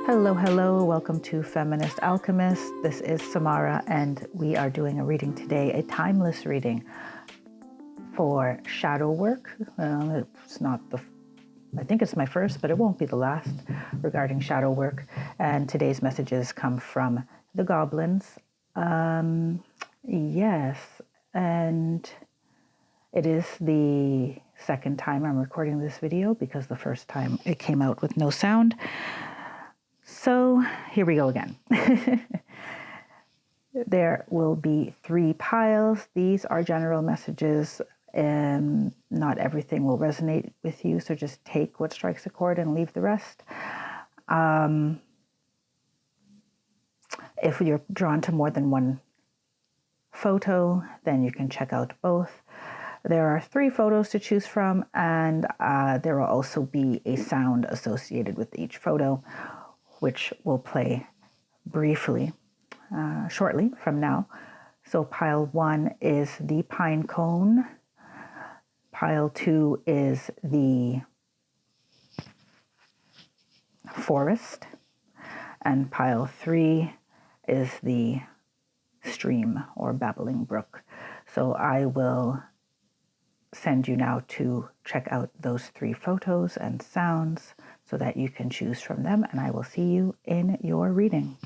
Hello, hello. Welcome to Feminist Alchemist. This is Samara, and we are doing a reading today, a timeless reading for shadow work. It's not I think it's my first, but it won't be the last regarding shadow work. And today's messages come from the Goblins. Yes, and it is the second time I'm recording this video because the first time it came out with no sound. So here we go again. There will be 3 piles. These are general messages, and not everything will resonate with you. So just take what strikes a chord and leave the rest. If you're drawn to more than one photo, then you can check out both. There are 3 photos to choose from, and there will also be a sound associated with each photo, which will play briefly shortly from now. So pile 1 is the pine cone. Pile 2 is the forest. And pile 3 is the stream or babbling brook. So I will send you now to check out those 3 photos and sounds so that you can choose from them, and I will see you in your reading.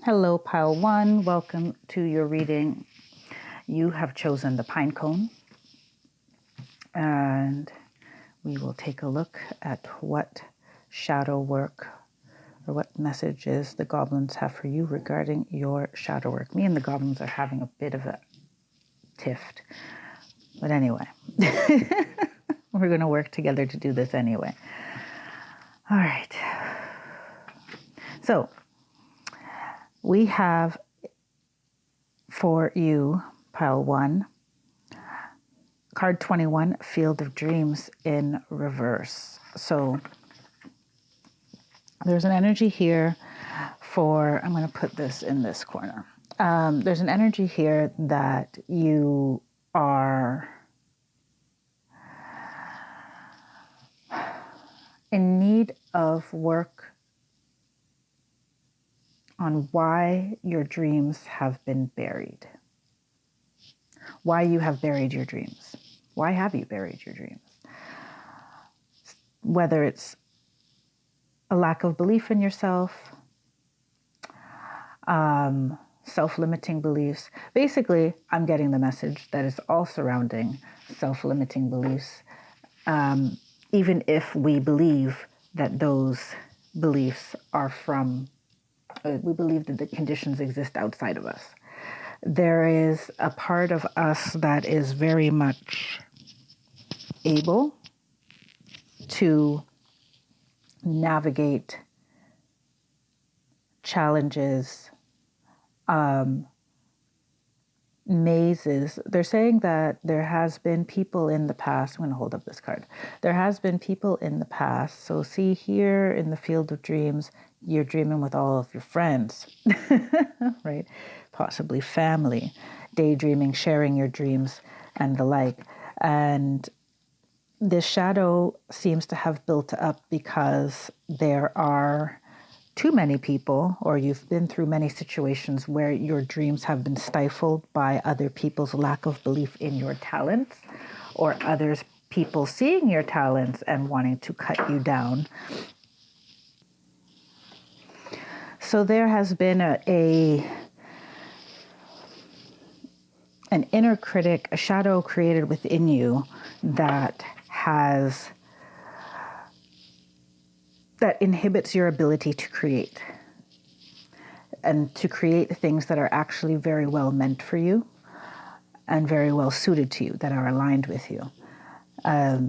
Hello, pile 1. Welcome to your reading. You have chosen the pine cone, and we will take a look at what shadow work or what messages the goblins have for you regarding your shadow work. Me and the goblins are having a bit of a tiff, but anyway, we're going to work together to do this anyway. All right. So we have for you, pile 1, card 21, Field of Dreams in reverse. So there's an energy here for, I'm going to put this in this corner. There's an energy here that you are in need of work on why your dreams have been buried. Why you have buried your dreams. Why have you buried your dreams? Whether it's a lack of belief in yourself, self-limiting beliefs. Basically, I'm getting the message that is all surrounding self-limiting beliefs, even if we believe that those beliefs are from we believe that the conditions exist outside of us. There is a part of us that is very much able to navigate challenges, mazes. They're saying that there has been people in the past. I'm going to hold up this card. There has been people in the past. So see here in the Field of Dreams, you're dreaming with all of your friends, right? Possibly family, daydreaming, sharing your dreams and the like. And this shadow seems to have built up because there are too many people, or you've been through many situations where your dreams have been stifled by other people's lack of belief in your talents. or others, people seeing your talents and wanting to cut you down. So there has been an inner critic, a shadow created within you that inhibits your ability to create, and to create things that are actually very well meant for you and very well suited to you, that are aligned with you. Let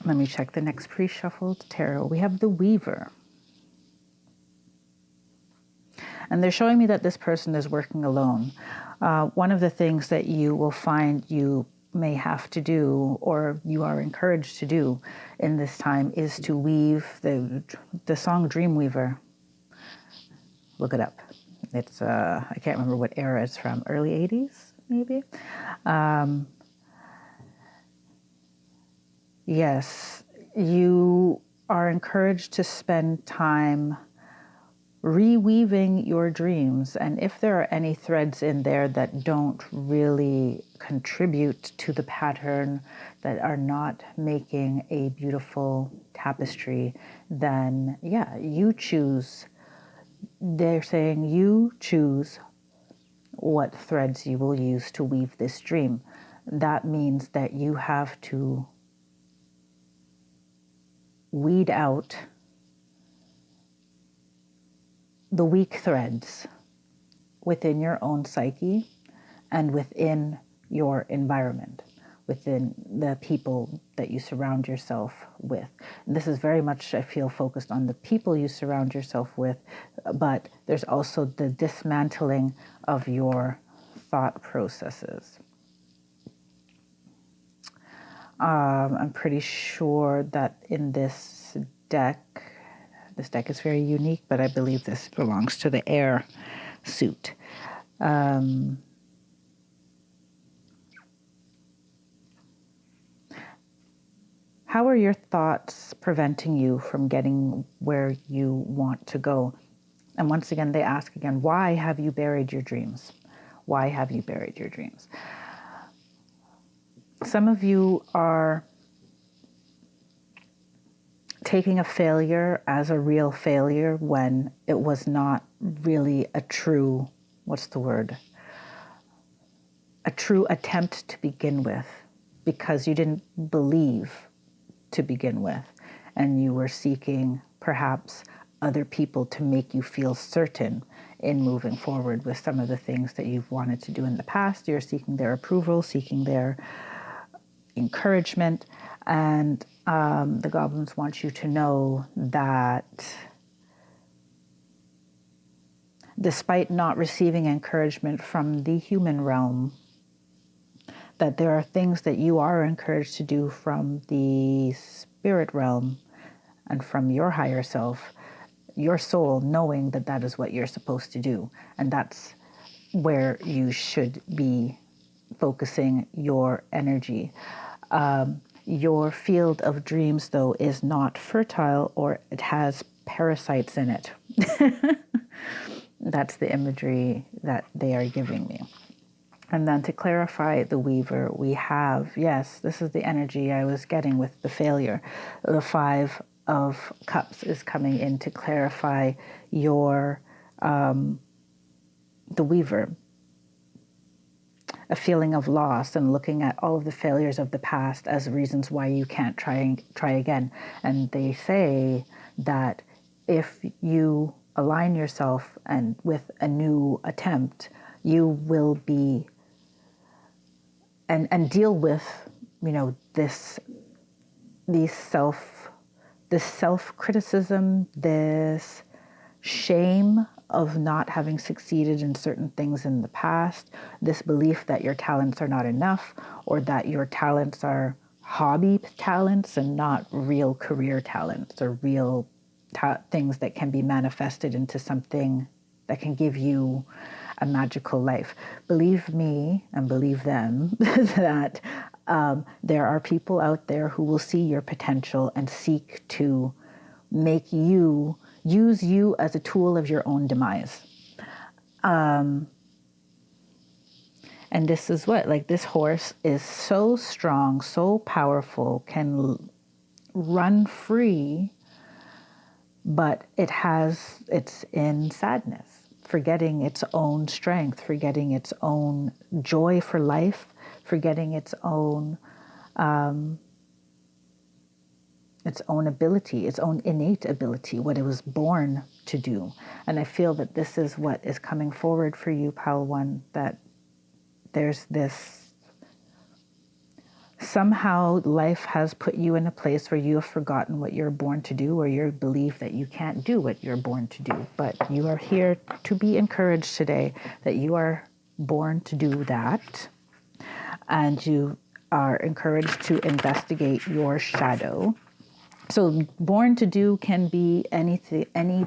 me check the next pre-shuffled tarot. We have the Weaver. And they're showing me that this person is working alone. One of the things that you will find you may have to do, or you are encouraged to do in this time, is to weave the song Dreamweaver. Look it up. It's, I can't remember what era it's from, early 80s, maybe? Yes, you are encouraged to spend time reweaving your dreams. And if there are any threads in there that don't really contribute to the pattern, that are not making a beautiful tapestry, then yeah, you choose. They're saying you choose what threads you will use to weave this dream. That means that you have to weed out the weak threads within your own psyche and within your environment, within the people that you surround yourself with. And this is very much, I feel, focused on the people you surround yourself with, but there's also the dismantling of your thought processes. I'm pretty sure that in this deck is very unique, but I believe this belongs to the air suit. How are your thoughts preventing you from getting where you want to go? And once again, they ask again, why have you buried your dreams? Why have you buried your dreams? Some of you are taking a failure as a real failure when it was not really a true, a true attempt to begin with, because you didn't believe to begin with, and you were seeking perhaps other people to make you feel certain in moving forward with some of the things that you've wanted to do in the past. You're seeking their approval, seeking their encouragement, and the goblins want you to know that despite not receiving encouragement from the human realm, that there are things that you are encouraged to do from the spirit realm and from your higher self, your soul, knowing that that is what you're supposed to do. And that's where you should be focusing your energy. Your field of dreams, though, is not fertile, or it has parasites in it. That's the imagery that they are giving me. And then to clarify the Weaver, we have, yes, this is the energy I was getting with the failure. The 5 of Cups is coming in to clarify your, the Weaver. A feeling of loss and looking at all of the failures of the past as reasons why you can't try again. And they say that if you align yourself and with a new attempt, you will be and deal with, you know, this self-criticism, this shame of not having succeeded in certain things in the past, this belief that your talents are not enough, or that your talents are hobby talents and not real career talents, or real things that can be manifested into something that can give you a magical life. Believe me and believe them that there are people out there who will see your potential and seek to make you, use you as a tool of your own demise. And this is what, like, this horse is so strong, so powerful, can run free, but it's in sadness, forgetting its own strength, forgetting its own joy for life, forgetting its own ability, its own innate ability, what it was born to do. And I feel that this is what is coming forward for you, Pile 1, that there's this, somehow life has put you in a place where you have forgotten what you're born to do, or you believe that you can't do what you're born to do. But you are here to be encouraged today that you are born to do that. And you are encouraged to investigate your shadow. So born to do can be anything, any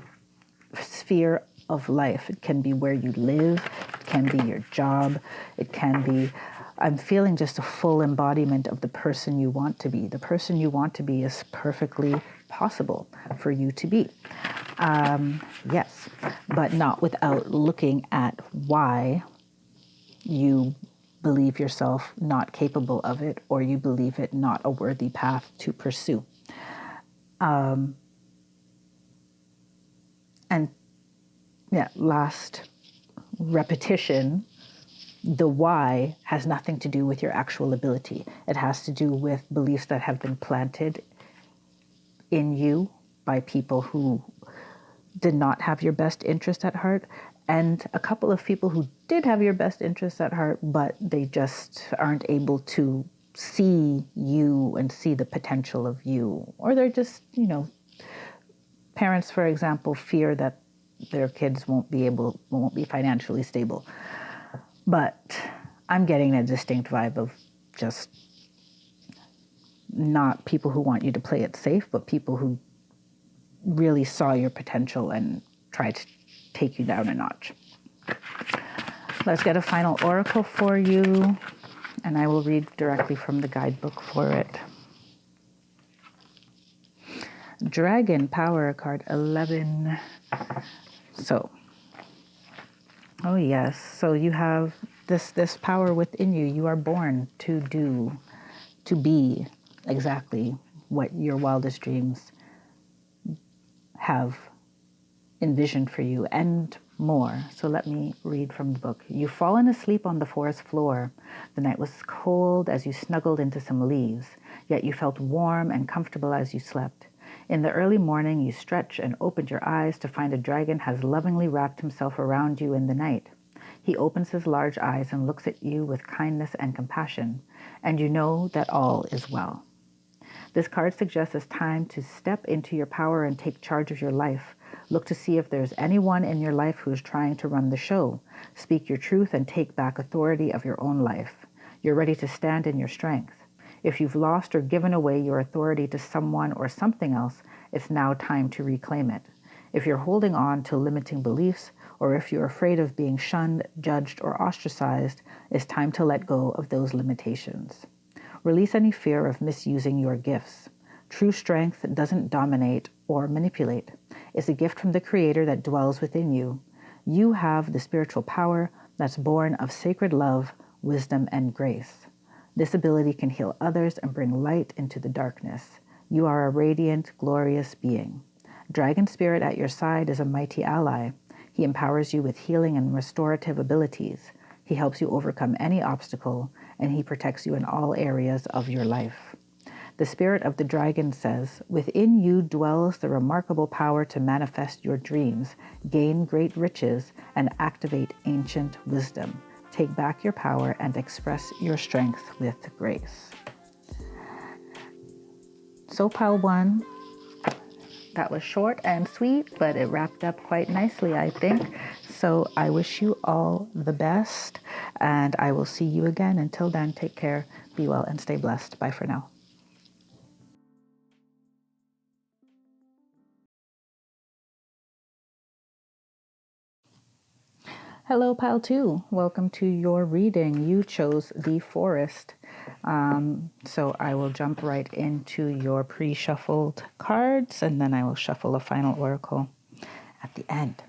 sphere of life. It can be where you live, it can be your job, it can be, I'm feeling just a full embodiment of the person you want to be. The person you want to be is perfectly possible for you to be. Yes, but not without looking at why you believe yourself not capable of it, or you believe it not a worthy path to pursue. And yeah, last repetition, the why has nothing to do with your actual ability. It has to do with beliefs that have been planted in you by people who did not have your best interest at heart, and a couple of people who did have your best interests at heart, but they just aren't able to see you and see the potential of you. Or they're just, parents, for example, fear that their kids won't be financially stable. But I'm getting a distinct vibe of just not people who want you to play it safe, but people who really saw your potential and tried to take you down a notch. Let's get a final oracle for you, and I will read directly from the guidebook for it. Dragon Power, card 11. So, oh yes, so you have this power within you. You are born to do, to be exactly what your wildest dreams have envisioned for you and more. So let me read from the book. You've fallen asleep on the forest floor. The night was cold as you snuggled into some leaves, yet you felt warm and comfortable as you slept. In the early morning, you stretch and opened your eyes to find a dragon has lovingly wrapped himself around you in the night. He opens his large eyes and looks at you with kindness and compassion, and you know that all is well. This card suggests it's time to step into your power and take charge of your life. Look to see if there's anyone in your life who is trying to run the show. Speak your truth and take back authority of your own life. You're ready to stand in your strength. If you've lost or given away your authority to someone or something else, it's now time to reclaim it. If you're holding on to limiting beliefs, or if you're afraid of being shunned, judged, or ostracized, it's time to let go of those limitations. Release any fear of misusing your gifts. True strength doesn't dominate or manipulate. It's a gift from the Creator that dwells within you. You have the spiritual power that's born of sacred love, wisdom, and grace. This ability can heal others and bring light into the darkness. You are a radiant, glorious being. Dragon Spirit at your side is a mighty ally. He empowers you with healing and restorative abilities. He helps you overcome any obstacle, and he protects you in all areas of your life. The spirit of the dragon says, within you dwells the remarkable power to manifest your dreams, gain great riches, and activate ancient wisdom. Take back your power and express your strength with grace. So pile 1, that was short and sweet, but it wrapped up quite nicely, I think. So I wish you all the best, and I will see you again. Until then, take care, be well, and stay blessed. Bye for now. Hello, Pile 2. Welcome to your reading. You chose the forest. So I will jump right into your pre-shuffled cards, and then I will shuffle a final oracle at the end.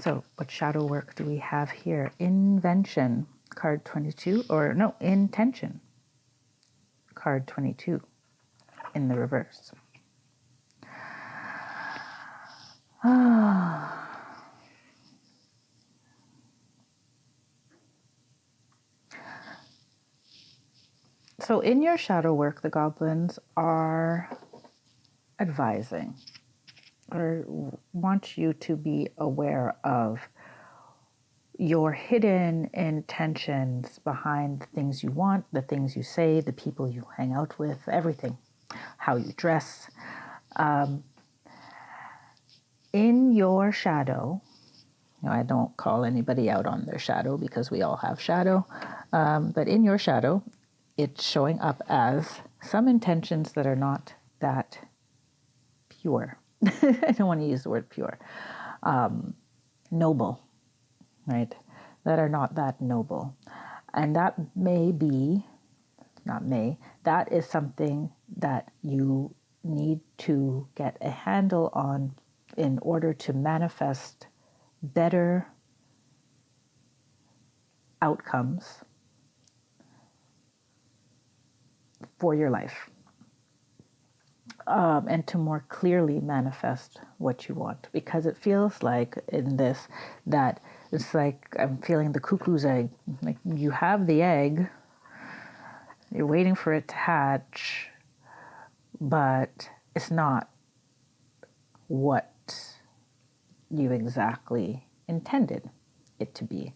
So what shadow work do we have here? Invention. card 22, or no, intention, card 22 in the reverse. So in your shadow work, the goblins are advising or want you to be aware of your hidden intentions behind the things you want, the things you say, the people you hang out with, everything, how you dress. In your shadow, I don't call anybody out on their shadow because we all have shadow, but in your shadow, it's showing up as some intentions that are not that pure. I don't want to use the word pure. Noble, right? That are not that noble. And that may be, that is something that you need to get a handle on in order to manifest better outcomes for your life, and to more clearly manifest what you want. Because it feels like in this that it's like I'm feeling the cuckoo's egg. Like you have the egg, you're waiting for it to hatch, but it's not what you exactly intended it to be.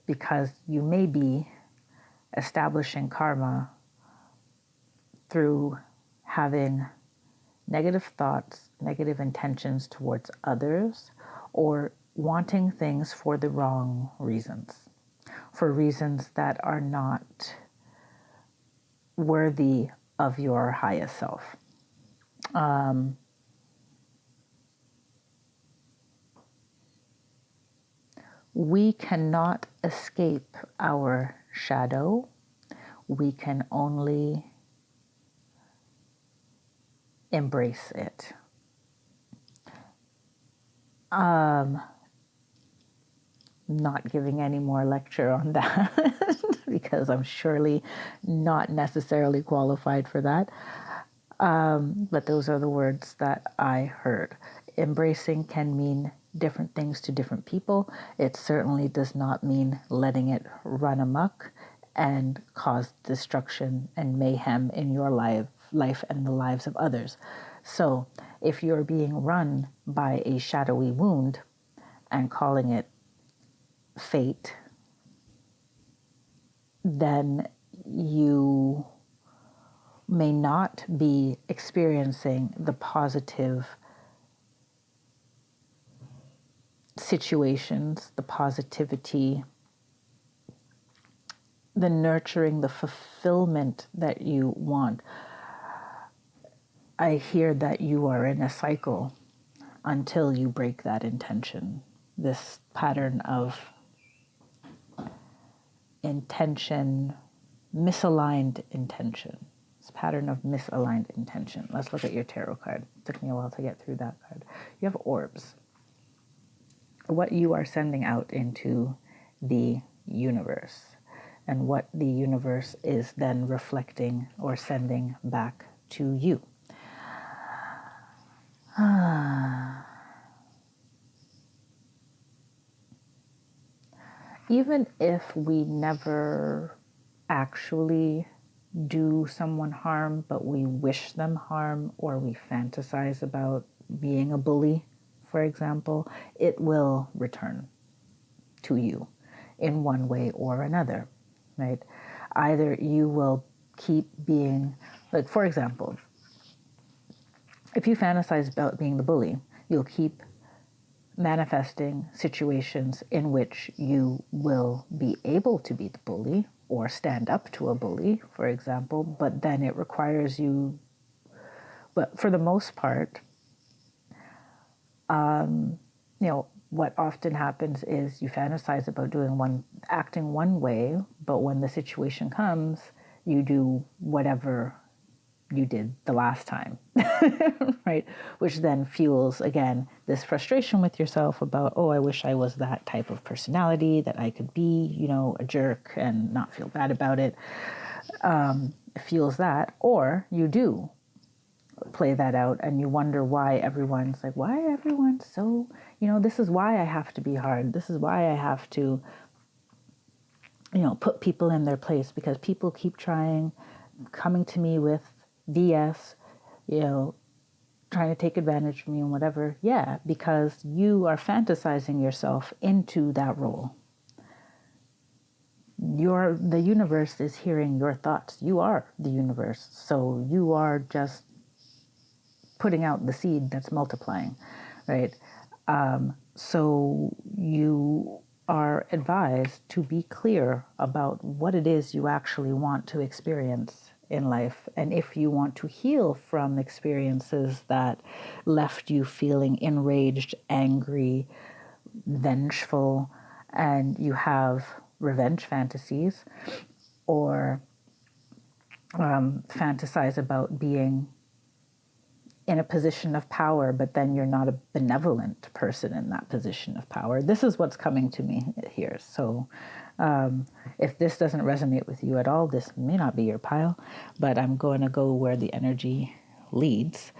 Because you may be establishing karma through having negative thoughts, negative intentions towards others, or wanting things for the wrong reasons, for reasons that are not worthy of your highest self. We cannot escape our shadow. We can only embrace it. Not giving any more lecture on that because I'm surely not necessarily qualified for that. But those are the words that I heard. Embracing can mean different things to different people. It certainly does not mean letting it run amok and cause destruction and mayhem in your life and the lives of others. So if you're being run by a shadowy wound and calling it fate, then you may not be experiencing the positive situations, the positivity, the nurturing, the fulfillment that you want. I hear that you are in a cycle until you break that intention, this pattern of intention, misaligned intention. This pattern of misaligned intention. Let's look at your tarot card. It took me a while to get through that card. You have orbs. What you are sending out into the universe, and what the universe is then reflecting or sending back to you. Even if we never actually do someone harm, but we wish them harm, or we fantasize about being a bully, for example, it will return to you in one way or another, right? Either you will keep being, like, for example, if you fantasize about being the bully, you'll keep manifesting situations in which you will be able to be the bully or stand up to a bully, for example, but then it requires you, but for the most part, what often happens is you fantasize about acting one way, but when the situation comes, you do whatever you did the last time, right? Which then fuels, again, this frustration with yourself about, oh, I wish I was that type of personality, that I could be, a jerk and not feel bad about it. It fuels that. Or you do play that out and you wonder why everyone's so, this is why I have to be hard. This is why I have to, put people in their place, because people keep coming to me with BS, trying to take advantage of me and whatever. Yeah, because you are fantasizing yourself into that role. The universe is hearing your thoughts. You are the universe. So you are just putting out the seed that's multiplying, right? So you are advised to be clear about what it is you actually want to experience in life. And if you want to heal from experiences that left you feeling enraged, angry, vengeful, and you have revenge fantasies, or fantasize about being in a position of power, but then you're not a benevolent person in that position of power. This is what's coming to me here. So if this doesn't resonate with you at all, this may not be your pile, but I'm going to go where the energy leads.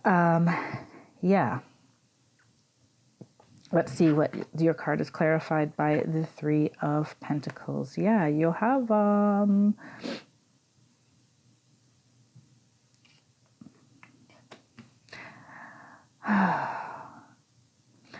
Yeah. Let's see what your card is clarified by the Three of Pentacles. Yeah, you'll have...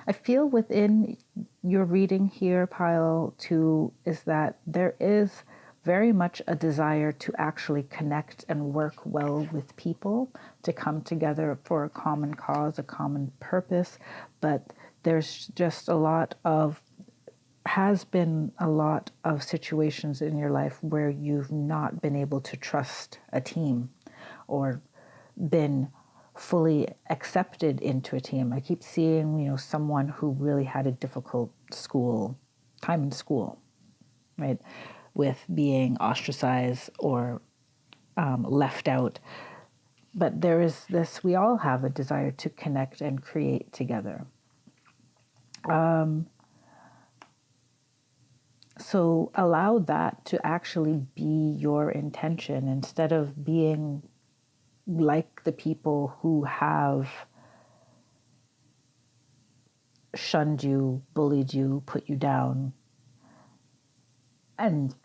I feel within your reading here, Pile 2, is that there is very much a desire to actually connect and work well with people, to come together for a common cause, a common purpose. But there's just has been a lot of situations in your life where you've not been able to trust a team or been fully accepted into a team. I keep seeing, someone who really had a difficult time in school, right? With being ostracized or left out. But there is this, we all have a desire to connect and create together. So allow that to actually be your intention, instead of being like the people who have shunned you, bullied you, put you down, and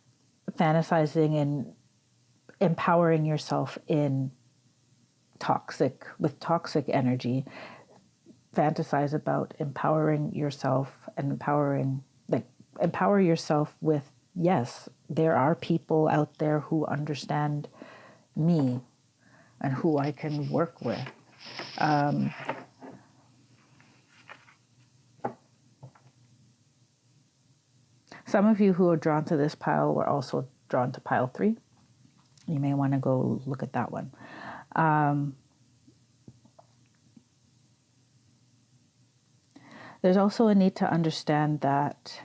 fantasizing and empowering yourself in toxic energy. Fantasize about empowering yourself and empower yourself with, yes, there are people out there who understand me and who I can work with. Some of you who are drawn to this pile were also drawn to pile 3. You may want to go look at that one. There's also a need to understand that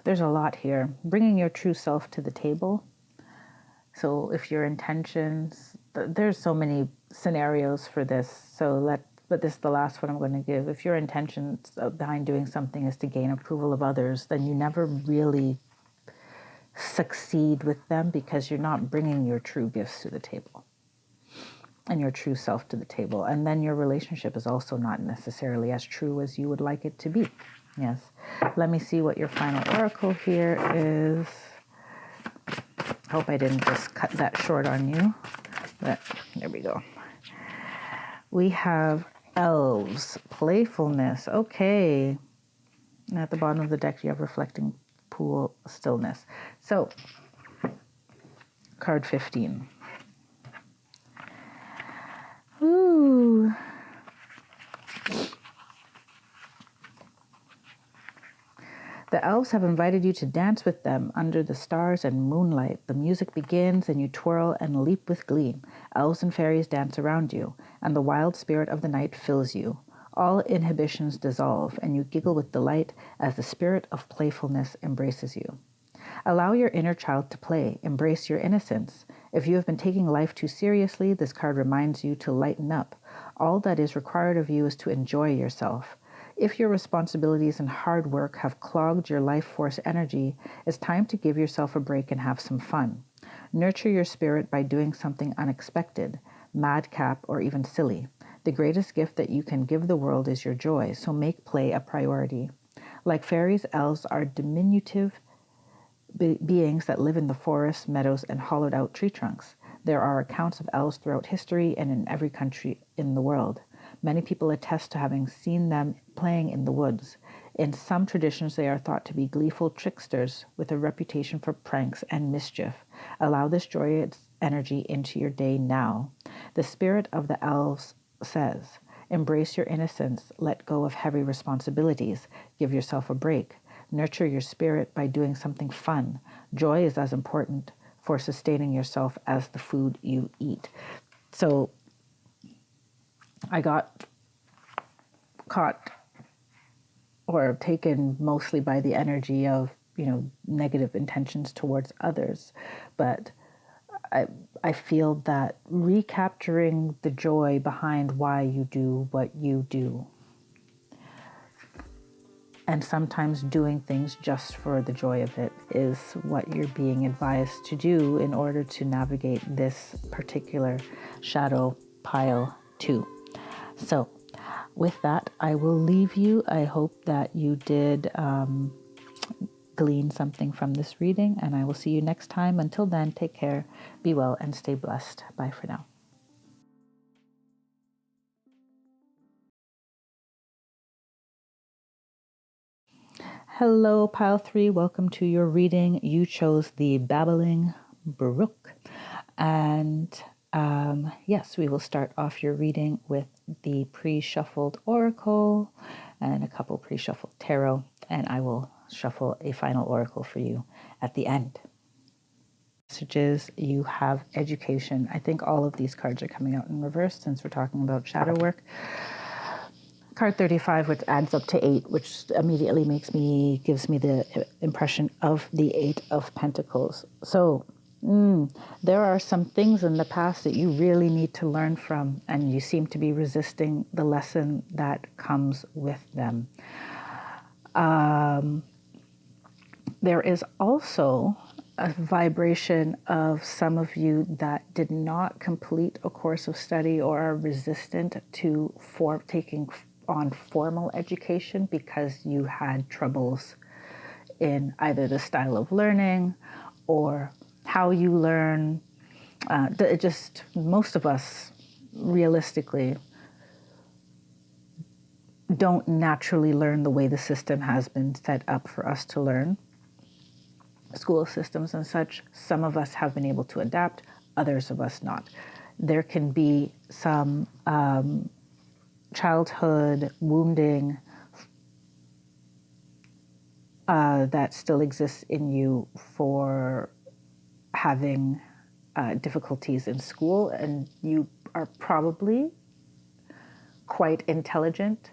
there's a lot here. Bringing your true self to the table. So if your intentions, there's so many scenarios for this. But this is the last one I'm going to give. If your intentions behind doing something is to gain approval of others, then you never really succeed with them, because you're not bringing your true gifts to the table and your true self to the table. And then your relationship is also not necessarily as true as you would like it to be. Yes. Let me see what your final oracle here is. Hope I didn't just cut that short on you. But there we go. We have elves, playfulness. Okay. And at the bottom of the deck, you have reflecting pool, stillness. So, card 15. Ooh. The elves have invited you to dance with them under the stars and moonlight. The music begins and you twirl and leap with glee. Elves and fairies dance around you, and the wild spirit of the night fills you. All inhibitions dissolve, and you giggle with delight as the spirit of playfulness embraces you. Allow your inner child to play. Embrace your innocence. If you have been taking life too seriously, this card reminds you to lighten up. All that is required of you is to enjoy yourself. If your responsibilities and hard work have clogged your life force energy, it's time to give yourself a break and have some fun. Nurture your spirit by doing something unexpected, madcap, or even silly. The greatest gift that you can give the world is your joy, so make play a priority. Like fairies, elves are diminutive beings that live in the forests, meadows, and hollowed out tree trunks. There are accounts of elves throughout history and in every country in the world. Many people attest to having seen them playing in the woods. In some traditions, they are thought to be gleeful tricksters with a reputation for pranks and mischief. Allow this joyous energy into your day now. The spirit of the elves says, embrace your innocence, let go of heavy responsibilities, give yourself a break. Nurture your spirit by doing something fun. Joy is as important for sustaining yourself as the food you eat. So I got caught or taken mostly by the energy of, negative intentions towards others. But I feel that recapturing the joy behind why you do what you do, and sometimes doing things just for the joy of it, is what you're being advised to do in order to navigate this particular shadow pile 2. So with that, I will leave you. I hope that you did glean something from this reading, and I will see you next time. Until then, take care, be well, and stay blessed. Bye for now. Hello, Pile 3. Welcome to your reading. You chose the Babbling Brook. And yes, we will start off your reading with the pre-shuffled oracle and a couple pre-shuffled tarot. And I will shuffle a final oracle for you at the end. Messages, you have education. I think all of these cards are coming out in reverse since we're talking about shadow work. Card 35, which adds up to 8, which immediately gives me the impression of the 8 of Pentacles. So there are some things in the past that you really need to learn from, and you seem to be resisting the lesson that comes with them. There is also a vibration of some of you that did not complete a course of study or are resistant to taking on formal education because you had troubles in either the style of learning or how you learn. Most of us realistically don't naturally learn the way the system has been set up for us to learn. School systems and such, some of us have been able to adapt, others of us not. There can be some childhood wounding that still exists in you for having difficulties in school, and you are probably quite intelligent,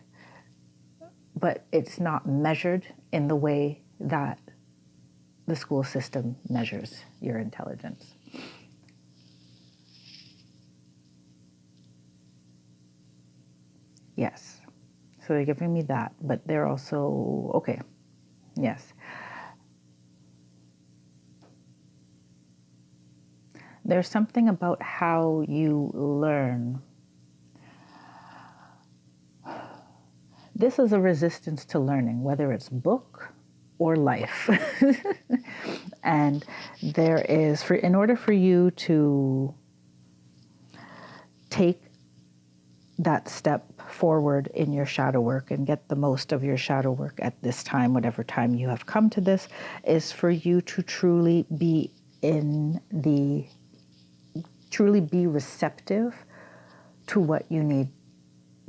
but it's not measured in the way that the school system measures your intelligence. Yes. So they're giving me that, but they're also, okay, yes. There's something about how you learn. This is a resistance to learning, whether it's book or life. And there is, in order for you to take that step forward in your shadow work and get the most of your shadow work at this time, whatever time you have come to this, is for you to truly be receptive to what you need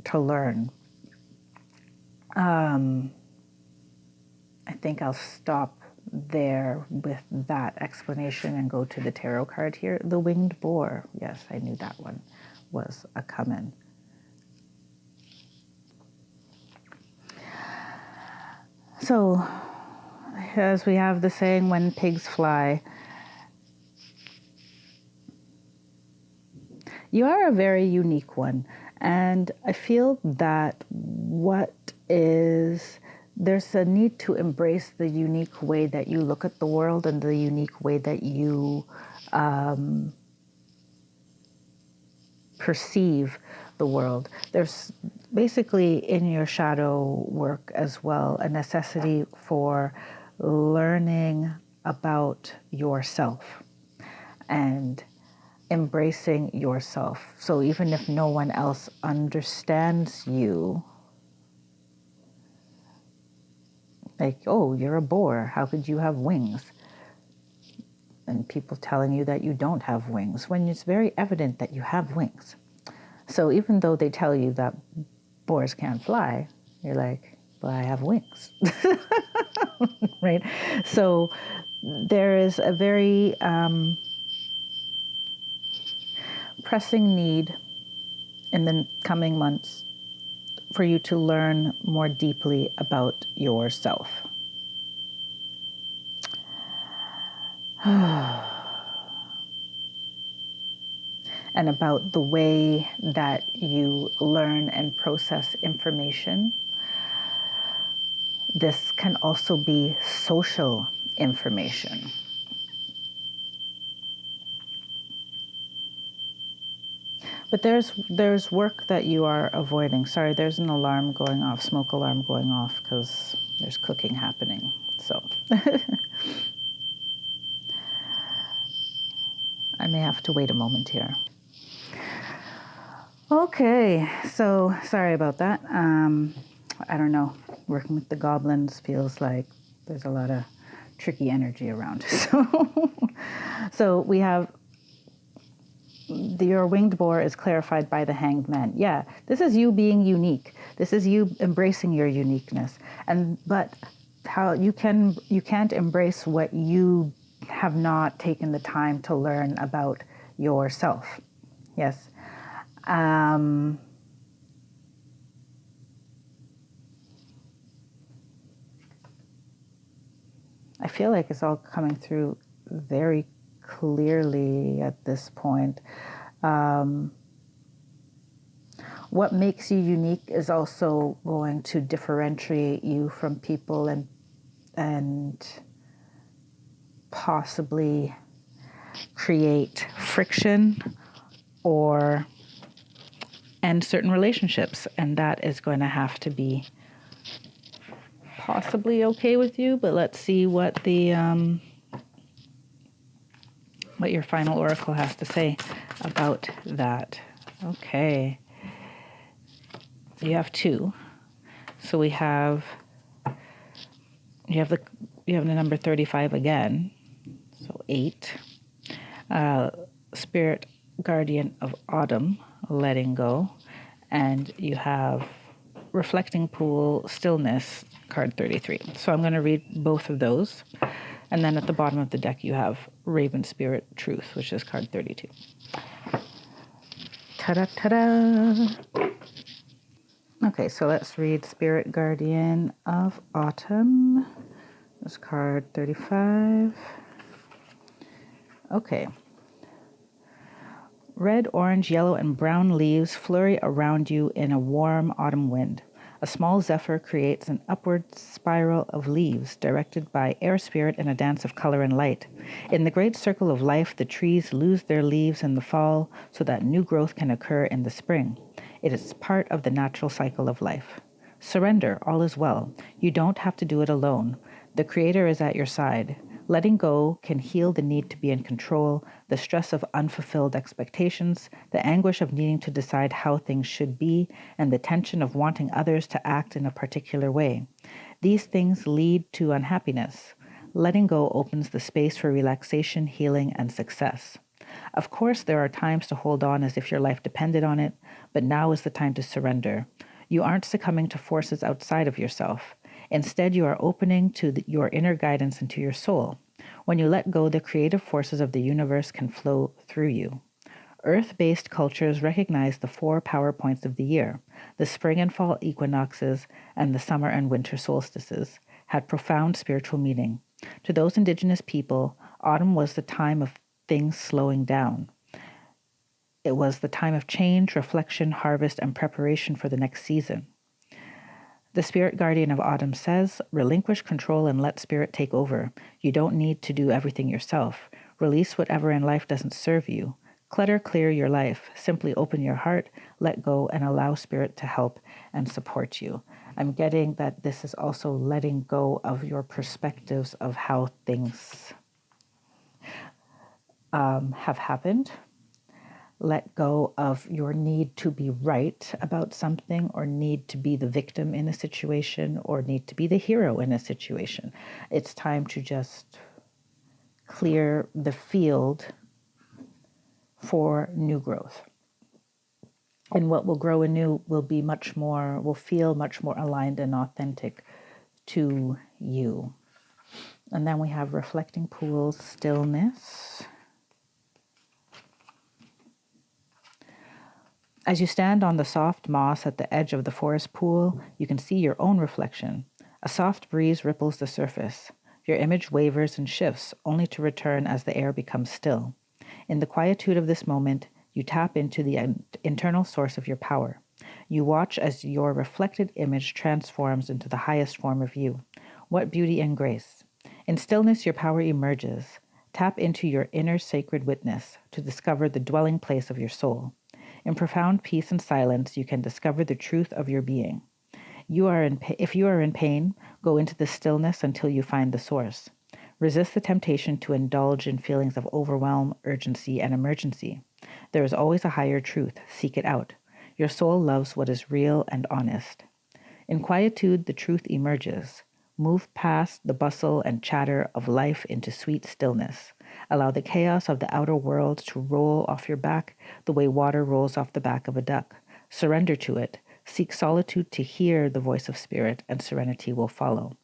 to learn. I think I'll stop there with that explanation and go to the tarot card here. The Winged Boar. Yes, I knew that one was a come-in. So, as we have the saying, when pigs fly, you are a very unique one. And I feel that there's a need to embrace the unique way that you look at the world and the unique way that you perceive the world. There's basically in your shadow work as well a necessity for learning about yourself and embracing yourself. So even if no one else understands you, like, oh, you're a boar, how could you have wings? And people telling you that you don't have wings when it's very evident that you have wings. So even though they tell you that boars can't fly, you're like, but I have wings, right? So there is a very pressing need in the coming months for you to learn more deeply about yourself. And about the way that you learn and process information. This can also be social information. But there's work that you are avoiding. Sorry, there's an alarm going off, smoke alarm going off, because there's cooking happening. So I may have to wait a moment here. Okay, so sorry about that. I don't know. Working with the goblins feels like there's a lot of tricky energy around. So we have your winged boar is clarified by the hanged man. Yeah, this is you being unique. This is you embracing your uniqueness. But how you can't embrace what you have not taken the time to learn about yourself. Yes. I feel like it's all coming through very clearly at this point. What makes you unique is also going to differentiate you from people and possibly create friction or end certain relationships, and that is going to have to be possibly okay with you. But let's see what the what your final oracle has to say about that. Okay, you have two, so you have the number 35 again, so 8. Spirit guardian of autumn, letting go, and you have reflecting pool, stillness, card 33. So I'm going to read both of those, and then at the bottom of the deck you have raven spirit truth, which is card 32. Ta-da, ta-da. Okay, so let's read spirit guardian of autumn. This card 35. Okay. Red, orange, yellow, and brown leaves flurry around you in a warm autumn wind. A small zephyr creates an upward spiral of leaves directed by air spirit in a dance of color and light. In the great circle of life, the trees lose their leaves in the fall so that new growth can occur in the spring. It is part of the natural cycle of life. Surrender, all is well. You don't have to do it alone. The Creator is at your side. Letting go can heal the need to be in control, the stress of unfulfilled expectations, the anguish of needing to decide how things should be, and the tension of wanting others to act in a particular way. These things lead to unhappiness. Letting go opens the space for relaxation, healing, and success. Of course, there are times to hold on as if your life depended on it, but now is the time to surrender. You aren't succumbing to forces outside of yourself. Instead, you are opening to your inner guidance and to your soul. When you let go, the creative forces of the universe can flow through you. Earth-based cultures recognize the 4 power points of the year, the spring and fall equinoxes, and the summer and winter solstices. had profound spiritual meaning. To those indigenous people, autumn was the time of things slowing down. It was the time of change, reflection, harvest, and preparation for the next season. The spirit guardian of autumn says, relinquish control and let spirit take over. You don't need to do everything yourself. Release whatever in life doesn't serve you. Clutter clear your life. Simply open your heart, let go, and allow spirit to help and support you. I'm getting that this is also letting go of your perspectives of how things have happened. Let go of your need to be right about something, or need to be the victim in a situation, or need to be the hero in a situation. It's time to just clear the field for new growth. And what will grow anew will feel much more aligned and authentic to you. And then we have reflecting pools, stillness. As you stand on the soft moss at the edge of the forest pool, you can see your own reflection. A soft breeze ripples the surface. Your image wavers and shifts, only to return as the air becomes still. In the quietude of this moment, you tap into the internal source of your power. You watch as your reflected image transforms into the highest form of you. What beauty and grace! In stillness, your power emerges. Tap into your inner sacred witness to discover the dwelling place of your soul. In profound peace and silence, you can discover the truth of your being. If you are in pain, go into the stillness until you find the source. Resist the temptation to indulge in feelings of overwhelm, urgency, and emergency. There is always a higher truth. Seek it out. Your soul loves what is real and honest. In quietude, the truth emerges. Move past the bustle and chatter of life into sweet stillness. Allow the chaos of the outer world to roll off your back the way water rolls off the back of a duck. Surrender to it. Seek solitude to hear the voice of spirit, and serenity will follow.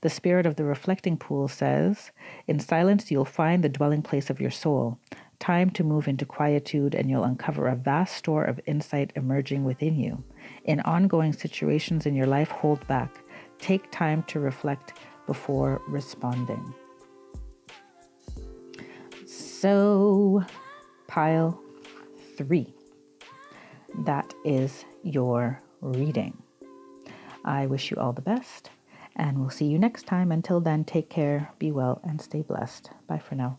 The spirit of the reflecting pool says, in silence you'll find the dwelling place of your soul. Time to move into quietude, and you'll uncover a vast store of insight emerging within you. In ongoing situations in your life, hold back. Take time to reflect before responding. So, pile 3. That is your reading. I wish you all the best, and we'll see you next time. Until then, take care, be well, and stay blessed. Bye for now.